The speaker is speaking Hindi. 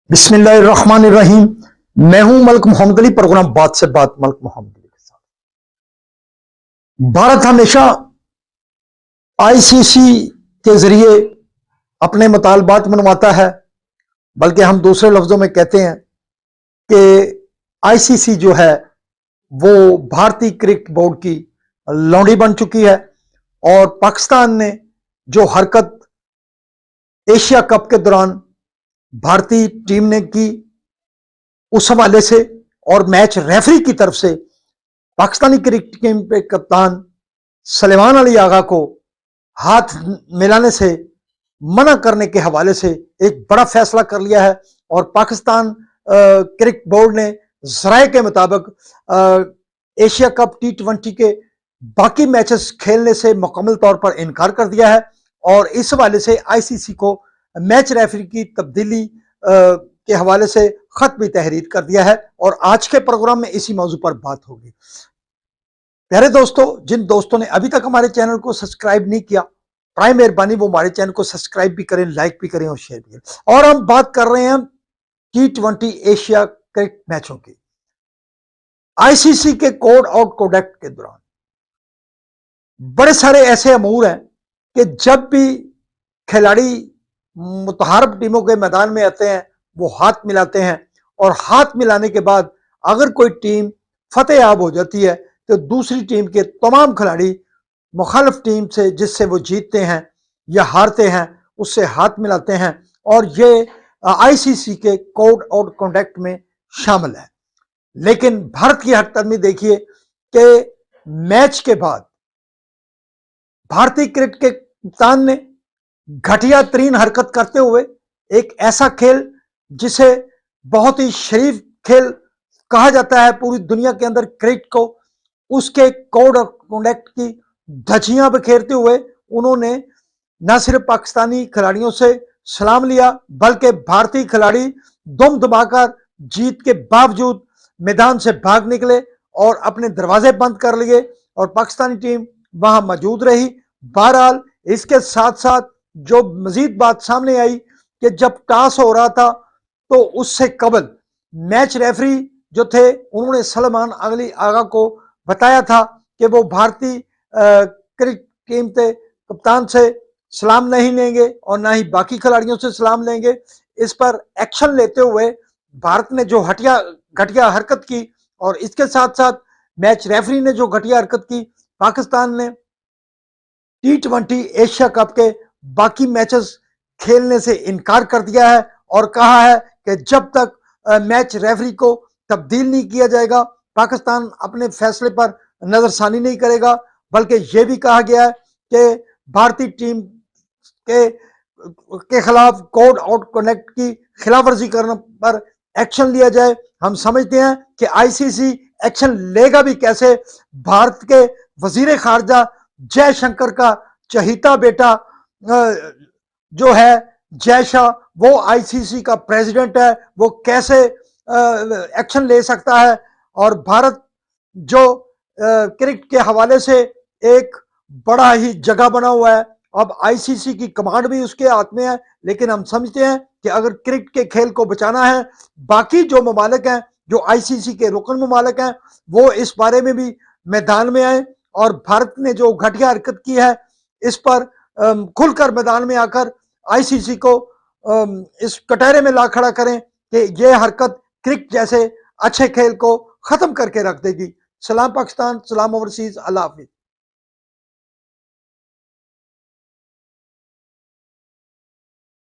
बिस्मिल्लाहिर्रहमानिर्रहीम। मैं हूं मलिक मोहम्मद अली। प्रोग्राम बात से बात मलिक मोहम्मद अली के साथ। भारत हमेशा आईसीसी के जरिए अपने मुतालबात मनवाता है, बल्कि हम दूसरे लफ्जों में कहते हैं कि आईसीसी जो है वो भारतीय क्रिकेट बोर्ड की लौंडी बन चुकी है। और पाकिस्तान ने जो हरकत एशिया कप के दौरान भारतीय टीम ने की, उस हवाले से और मैच रेफरी की तरफ से पाकिस्तानी क्रिकेट टीम के कप्तान सलेमान अली आगा को हाथ मिलाने से मना करने के हवाले से एक बड़ा फैसला कर लिया है। और पाकिस्तान क्रिकेट बोर्ड ने जराये के मुताबिक एशिया कप T20 के बाकी मैचेस खेलने से मुकम्मल तौर पर इनकार कर दिया है। और इस हवाले से आईसीसी को मैच रेफरी की तब्दीली के हवाले से खत भी तहरीर कर दिया है। और आज के प्रोग्राम में इसी मौजू पर बात होगी। प्यारे दोस्तों, जिन दोस्तों ने अभी तक हमारे चैनल को सब्सक्राइब नहीं किया, प्राय मेहरबानी वो हमारे चैनल को सब्सक्राइब भी करें, लाइक भी करें और शेयर भी करें। और हम बात कर रहे हैं T20 एशिया क्रिकेट मैचों की। आईसीसी के कोड और कोडेक्ट के दौरान बड़े सारे ऐसे अमूर हैं कि जब भी खिलाड़ी मुतहारब टीमों के मैदान में आते हैं वो हाथ मिलाते हैं, और हाथ मिलाने के बाद अगर कोई टीम फतेहाब हो जाती है तो दूसरी टीम के तमाम खिलाड़ी मुखालिफ टीम से जिससे वो जीतते हैं या हारते हैं उससे हाथ मिलाते हैं। और ये आईसीसी के कोड और कॉन्डक्ट में शामिल है। लेकिन भारत की हरकत में देखिए कि मैच के बाद भारतीय क्रिकेट के कप्तान ने घटिया तरीन हरकत करते हुए एक ऐसा खेल जिसे बहुत ही शरीफ खेल कहा जाता है पूरी दुनिया के अंदर क्रिकेट को, उसके कोड ऑफ कॉन्डक्ट की धज्जियां बिखेरते हुए उन्होंने न सिर्फ पाकिस्तानी खिलाड़ियों से सलाम लिया, बल्कि भारतीय खिलाड़ी दुम दबाकर जीत के बावजूद मैदान से भाग निकले और अपने दरवाजे बंद कर लिए और पाकिस्तानी टीम वहां मौजूद रही। बहरहाल इसके साथ साथ जो मजीद बात सामने आई कि जब टॉस हो रहा था तो उससे कबल मैच रेफरी जो थे उन्होंने सलेमान अली आगा को बताया था कि वो भारतीय क्रिकेट टीम के कप्तान से सलाम नहीं लेंगे और ना ही बाकी खिलाड़ियों से सलाम लेंगे। इस पर एक्शन लेते हुए भारत ने जो घटिया हरकत की, और इसके साथ साथ मैच रेफरी ने जो घटिया हरकत की, पाकिस्तान ने T20 एशिया कप के बाकी मैचेस खेलने से इनकार कर दिया है और कहा है कि जब तक मैच रेफरी को तब्दील नहीं किया जाएगा पाकिस्तान अपने फैसले पर नजरसानी नहीं करेगा। बल्कि यह भी कहा गया है कि भारतीय टीम के खिलाफ कोड आउट कनेक्ट की खिलाफवर्जी करने पर एक्शन लिया जाए। हम समझते हैं कि आईसीसी एक्शन लेगा भी कैसे। भारत के वजीर खारजा जयशंकर का चहीता बेटा जो है जय शाह, वो आईसीसी का प्रेसिडेंट है, वो कैसे एक्शन ले सकता है। और भारत जो क्रिकेट के हवाले से एक बड़ा ही जगह बना हुआ है, अब आईसीसी की कमांड भी उसके हाथ में है। लेकिन हम समझते हैं कि अगर क्रिकेट के खेल को बचाना है, बाकी जो ममालिक हैं, जो आईसीसी के रुकन ममालिक हैं, वो इस बारे में भी मैदान में आए और भारत ने जो घटिया हरकत की है इस पर खुलकर मैदान में आकर आईसीसी को इस कटहरे में ला खड़ा करें कि यह हरकत क्रिकेट जैसे अच्छे खेल को खत्म करके रख देगी। सलाम पाकिस्तान, सलाम ओवरसीज, अल्लाह हाफिज।